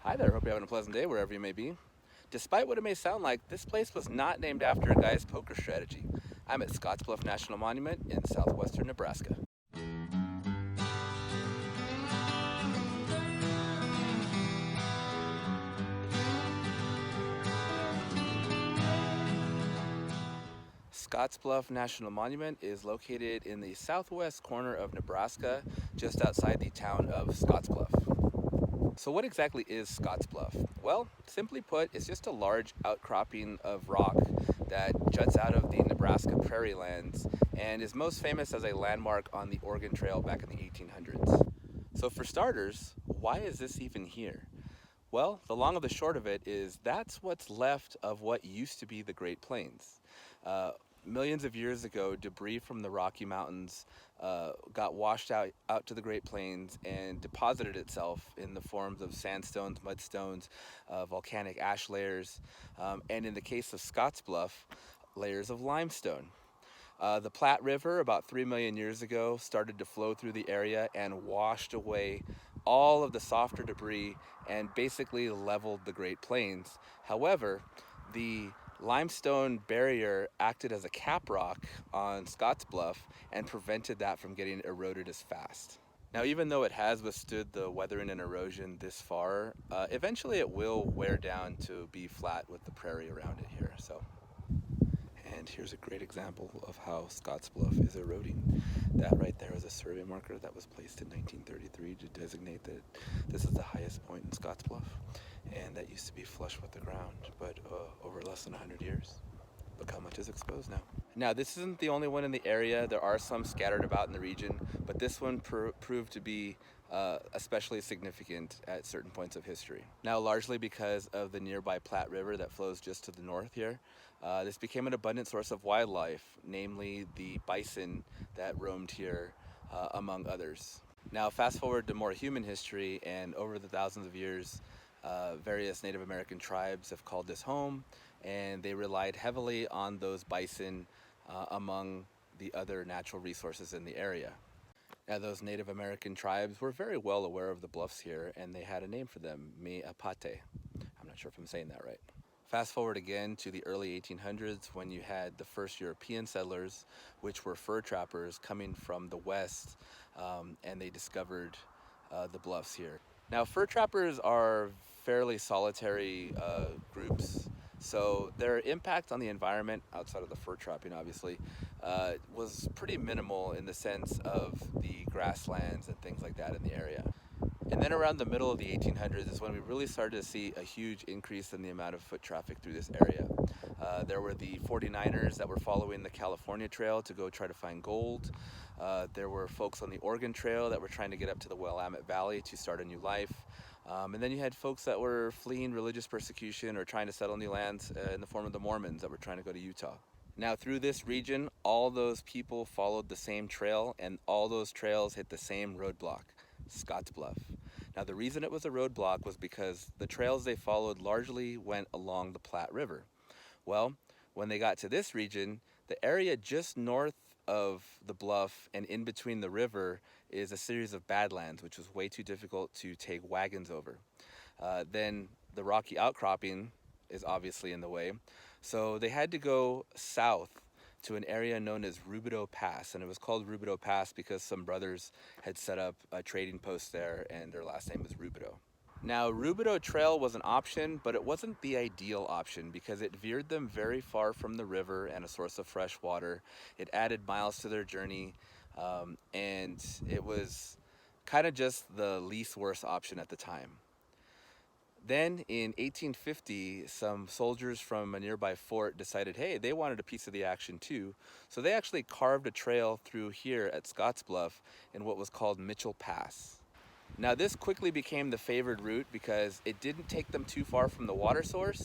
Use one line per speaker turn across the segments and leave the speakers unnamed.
Hi there, hope you're having a pleasant day wherever you may be. Despite what it may sound like, this place was not named after a guy's poker strategy. I'm at Bluff National Monument in southwestern Nebraska. Bluff National Monument is located in the southwest corner of Nebraska, just outside the town of Bluff. So what exactly is Bluff? Well, simply put, it's just a large outcropping of rock that juts out of the Nebraska prairie lands and is most famous as a landmark on the Oregon Trail back in the 1800s. So for starters, why is this even here? Well, the long of the short of it is that's what's left of what used to be the Great Plains. Uh, Millions of years ago, debris from the Rocky Mountains got washed out to the Great Plains and deposited itself in the forms of sandstones, mudstones, volcanic ash layers, and in the case of Scottsbluff, layers of limestone. The Platte River, about 3 million years ago, started to flow through the area and washed away all of the softer debris and basically leveled the Great Plains. However, the limestone barrier acted as a cap rock on Scottsbluff and prevented that from getting eroded as fast. Now, even though it has withstood the weathering and erosion this far, eventually it will wear down to be flat with the prairie around it here. And here's a great example of how Scottsbluff is eroding. That right there is a survey marker that was placed in 1933 to designate that this is the highest point in Scottsbluff, and that used to be flush with the ground, but over less than 100 years. Look how much is exposed now. Now, this isn't the only one in the area. There are some scattered about in the region, but this one proved to be especially significant at certain points of history. Now, largely because of the nearby Platte River that flows just to the north here, this became an abundant source of wildlife, namely the bison that roamed here, among others. Now, fast forward to more human history, and over the thousands of years, various Native American tribes have called this home, and they relied heavily on those bison among the other natural resources in the area. Now, those Native American tribes were very well aware of the bluffs here, and they had a name for them, Me Apate. I'm not sure if I'm saying that right. Fast forward again to the early 1800s when you had the first European settlers, which were fur trappers coming from the west, and they discovered the bluffs here. Now, fur trappers are fairly solitary groups, so their impact on the environment, outside of the fur trapping obviously, was pretty minimal in the sense of the grasslands and things like that in the area. And then around the middle of the 1800s is when we really started to see a huge increase in the amount of foot traffic through this area. There were the 49ers that were following the California Trail to go try to find gold. There were folks on the Oregon Trail that were trying to get up to the Willamette Valley to start a new life. And then you had folks that were fleeing religious persecution or trying to settle new lands in the form of the Mormons that were trying to go to Utah. Now, through this region, all those people followed the same trail, and all those trails hit the same roadblock, Scottsbluff. Now, the reason it was a roadblock was because the trails they followed largely went along the Platte River. Well, when they got to this region, the area just north of the bluff and in between the river is a series of badlands, which was way too difficult to take wagons over. Then the rocky outcropping is obviously in the way, so they had to go south to an area known as Rubidoux Pass, and it was called Rubidoux Pass because some brothers had set up a trading post there, and their last name was Rubidoux. Now, Rubidoux Trail was an option, but it wasn't the ideal option because it veered them very far from the river and a source of fresh water. It added miles to their journey, and it was kind of just the least worst option at the time. Then in 1850, some soldiers from a nearby fort decided, hey, they wanted a piece of the action too. So they actually carved a trail through here at Scottsbluff in what was called Mitchell Pass. Now, this quickly became the favored route because it didn't take them too far from the water source,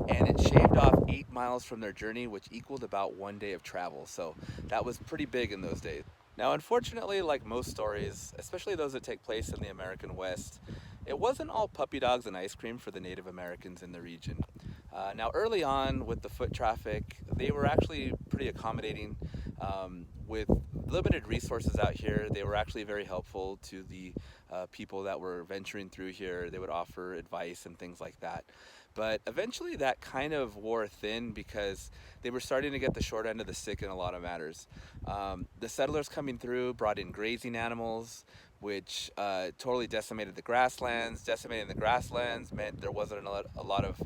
and it shaved off 8 miles from their journey, which equaled about 1 day of travel. So that was pretty big in those days. Now, unfortunately, like most stories, especially those that take place in the American West, it wasn't all puppy dogs and ice cream for the Native Americans in the region. Now, early on with the foot traffic, they were actually pretty accommodating. With limited resources out here, they were actually very helpful to the people that were venturing through here. They would offer advice and things like that. But eventually that kind of wore thin because they were starting to get the short end of the stick in a lot of matters. The settlers coming through brought in grazing animals, which totally decimated the grasslands. Decimating the grasslands meant there wasn't a lot of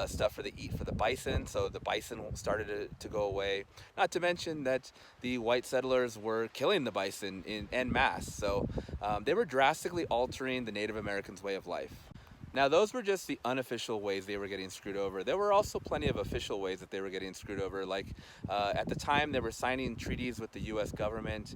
stuff for the eat for the bison, so the bison started to go away. Not to mention that the white settlers were killing the bison in en masse, so they were drastically altering the Native Americans' way of life. Now, those were just the unofficial ways they were getting screwed over. There were also plenty of official ways that they were getting screwed over. Like at the time, they were signing treaties with the U.S. government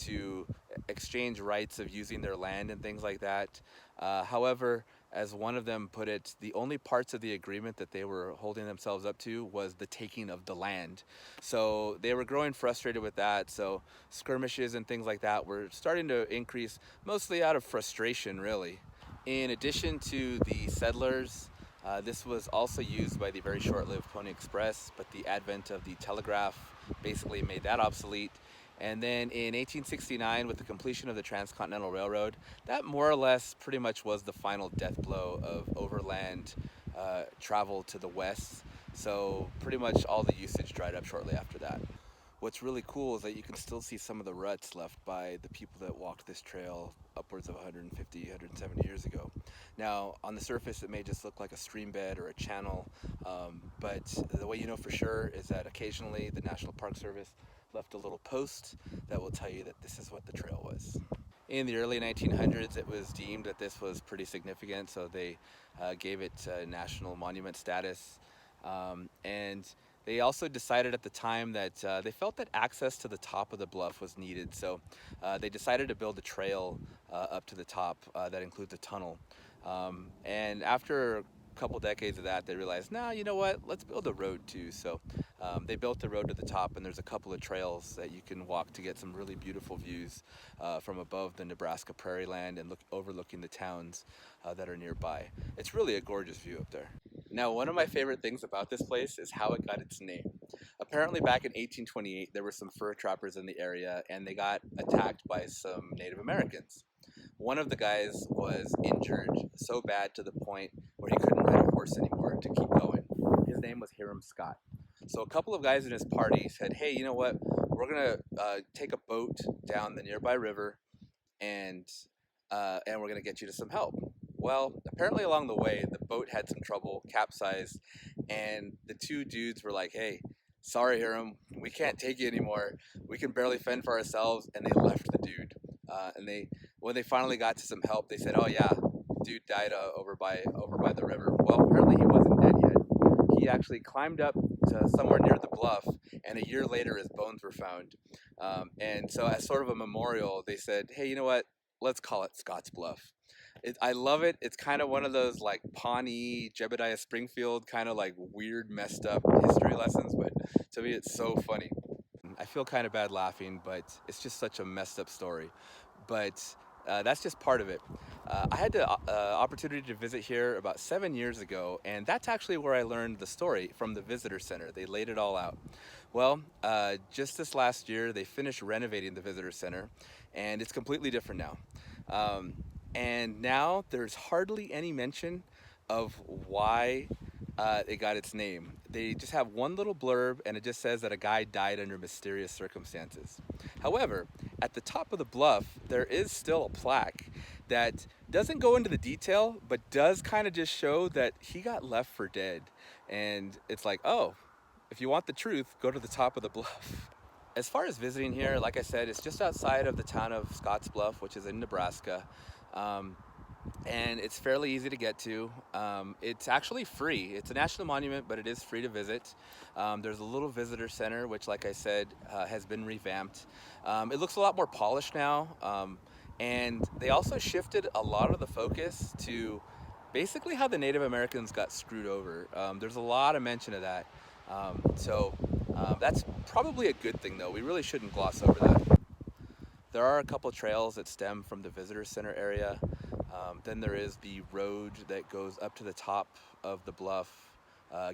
to exchange rights of using their land and things like that. However, as one of them put it, the only parts of the agreement that they were holding themselves up to was the taking of the land. So they were growing frustrated with that. So skirmishes and things like that were starting to increase, mostly out of frustration, really. In addition to the settlers, this was also used by the very short-lived Pony Express, but the advent of the telegraph basically made that obsolete. And then in 1869, with the completion of the Transcontinental Railroad, that more or less pretty much was the final death blow of overland travel to the west. So pretty much all the usage dried up shortly after that. What's really cool is that you can still see some of the ruts left by the people that walked this trail upwards of 150, 170 years ago. Now, on the surface, it may just look like a stream bed or a channel, but the way you know for sure is that occasionally the National Park Service left a little post that will tell you that this is what the trail was. In the early 1900s, it was deemed that this was pretty significant, so they gave it national monument status. And they also decided at the time that they felt that access to the top of the bluff was needed, so they decided to build a trail up to the top that includes a tunnel. And after a couple decades of that, they realized, nah, you know what, let's build a road too. So they built the road to the top, and there's a couple of trails that you can walk to get some really beautiful views from above the Nebraska prairie land and overlooking the towns that are nearby. It's really a gorgeous view up there. Now, one of my favorite things about this place is how it got its name. Apparently back in 1828, there were some fur trappers in the area, and they got attacked by some Native Americans. One of the guys was injured so bad to the point where he couldn't ride a horse anymore to keep going. His name was Hiram Scott. So a couple of guys in his party said, hey, you know what, we're gonna take a boat down the nearby river and we're gonna get you to some help. Well, apparently along the way, the boat had some trouble, capsized, and the two dudes were like, hey, sorry, Hiram, we can't take you anymore. We can barely fend for ourselves, and they left the dude. When they finally got to some help, they said, oh yeah, dude died over by the river. Well, apparently he wasn't dead yet. He actually climbed up to somewhere near the bluff, and a year later his bones were found. And so as sort of a memorial, they said, hey, you know what? Let's call it Scott's Bluff. I love it. It's kind of one of those like Pawnee, Jebediah Springfield kind of like weird, messed up history lessons, but to me it's so funny. I feel kind of bad laughing, but it's just such a messed up story. But that's just part of it. I had the opportunity to visit here about 7 years ago, and that's actually where I learned the story from the visitor center. They laid it all out. Well, just this last year, they finished renovating the visitor center, and it's completely different now. And now there's hardly any mention of why it got its name. They just have one little blurb, and it just says that a guy died under mysterious circumstances. However, at the top of the bluff, there is still a plaque that doesn't go into the detail, but does kind of just show that he got left for dead. And it's like, oh, if you want the truth, go to the top of the bluff. As far as visiting here, like I said, it's just outside of the town of Scotts Bluff, which is in Nebraska. And it's fairly easy to get to. It's actually free. It's a national monument, but it is free to visit. There's a little visitor center, which, like I said, has been revamped. It looks a lot more polished now. And they also shifted a lot of the focus to basically how the Native Americans got screwed over. There's a lot of mention of that. So that's probably a good thing, though. We really shouldn't gloss over that. There are a couple trails that stem from the visitor center area. Then there is the road that goes up to the top of the bluff.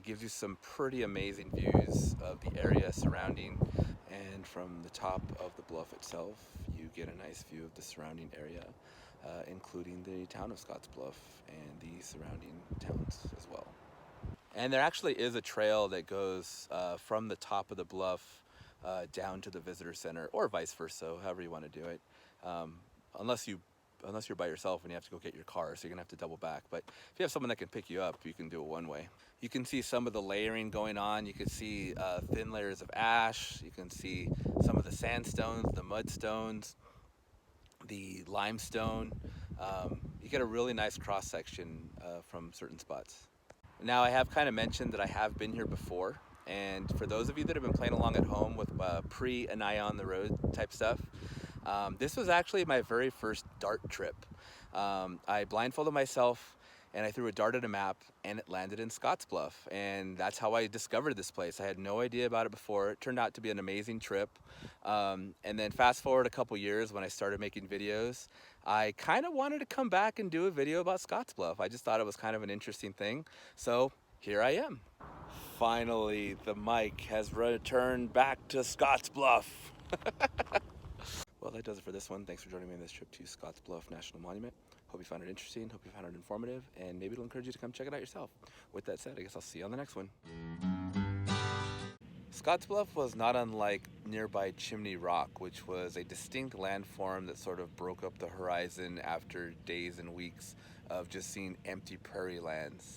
Gives you some pretty amazing views of the area surrounding. And from the top of the bluff itself, you get a nice view of the surrounding area. including the town of Scottsbluff and the surrounding towns as well. And there actually is a trail that goes from the top of the bluff down to the visitor center, or vice versa, however you want to do it. Um, unless you're by yourself and you have to go get your car, so you're gonna have to double back. But if you have someone that can pick you up, you can do it one way. You can see some of the layering going on. You can see thin layers of ash. You can see some of the sandstones, the mudstones, the limestone. You get a really nice cross section from certain spots. Now, I have kind of mentioned that I have been here before, and for those of you that have been playing along at home with pre and eye on the road type stuff, this was actually my very first dart trip. I blindfolded myself and I threw a dart at a map, and it landed in Scottsbluff, and that's how I discovered this place. I had no idea about it before. It turned out to be an amazing trip. And then fast forward a couple years when I started making videos, I kind of wanted to come back and do a video about Scottsbluff. I just thought it was kind of an interesting thing. So here I am. Finally, the mic has returned back to Scottsbluff. Well, that does it for this one. Thanks for joining me on this trip to Bluff National Monument. Hope you found it interesting, hope you found it informative, and maybe it'll encourage you to come check it out yourself. With that said, I guess I'll see you on the next one. Scottsbluff was not unlike nearby Chimney Rock, which was a distinct landform that sort of broke up the horizon after days and weeks of just seeing empty prairie lands.